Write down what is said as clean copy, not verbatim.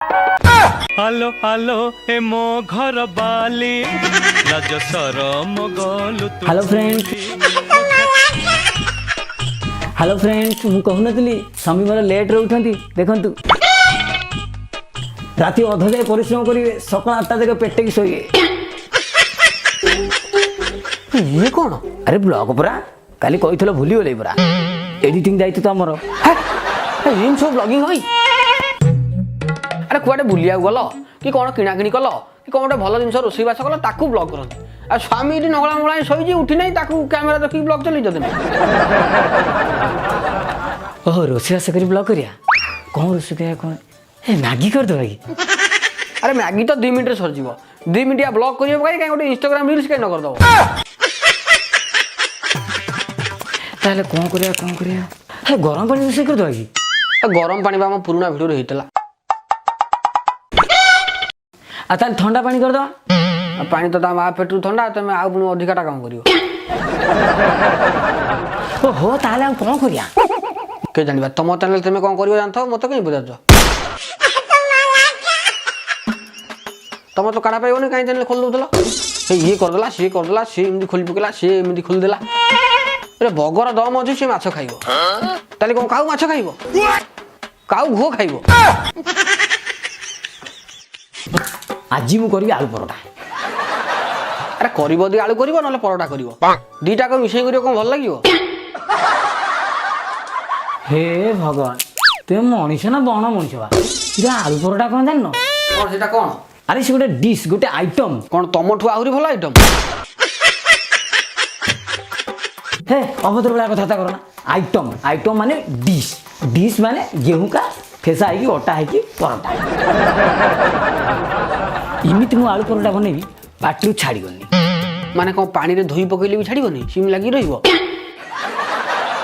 हालो हालो ए मो घर बाली लाज सरम गलु तू। हेलो फ्रेंड्स मु कहूनली स्वामी मोर लेट रे उठंती देखंतु राति अध जाए परिश्रम करिवे सकाळ 8टा जाके पेटे की सोइए। ये कौन? अरे ब्लॉग पूरा काली कहितलो भूली गले पूरा एडिटिंग जाईत तो हमर इन सब ब्लॉगिंग होई। अरे कुआडे बुलिया गलो कि कौन किना किनी कलो कि कौन गोटे भल जिनस रोसई बास कलो ताकू ब्लॉग करंती। आ स्वामी इटी नगला मोळा सोई उठी नाही ताकू कैमरा देखि ब्लॉग चली जते। ओह रोसिया करी ब्लॉग करिया कौन रोसई करिया कौन ए मैगी कर दो भाई। अरे मैगी तो 2 मिनट सर जीवो 2 मिनट या ब्लॉग करियो काई गोटे इंस्टाग्राम रील्स काई न कर दो। ताले कौन करिया हे गरम पानी रोसई कर दो भाई। गरम पानी बा हम पुराना वीडियो रे हितला। आ ताले ठंडा पानी कर दो। पानी तो दाम आ पेट्रोल ठंडा तमे आ पुनी अधिकाटा काम करियो। ओ हो ताले हम कौन करिया के जानिबा तुम चैनल तमे कोन करियो जानथो मते कहीं बुझाजो। तुम तो काढा पाइबो ने काई चैनल खोल दोतला ये कर देला से एमदी खोल पकेला से एमदी खोल देला। अरे बगर दम अछि से माछ खाइबो ताले कोन काउ माछ खाइबो काउ घो खाइबो। आज मु करबी आलू परोटा। अरे करिबो दी आलू करिबो नले परोटा करिबो दीटा को मिसई करियो कोन भल लागियो। हे भगवान ते मनीष ना बण मनीष बा इरा आलू परोटा कोन जाननो कोन सेटा कोन? अरे से गोटे डिश गोटे आइटम कोन तमठु आहुरी भल आइटम। हे अभद्र वाला कथा करना आइटम माने डिश माने गेहूं का फेसा है कि अटा है कि परोटा। इमित मु आलू परोटा बनेबी पाटरू छाड़ी गनी माने कोन पानी रे धोई पकइले भी छाड़ीबो नै सिम लागी रहिबो।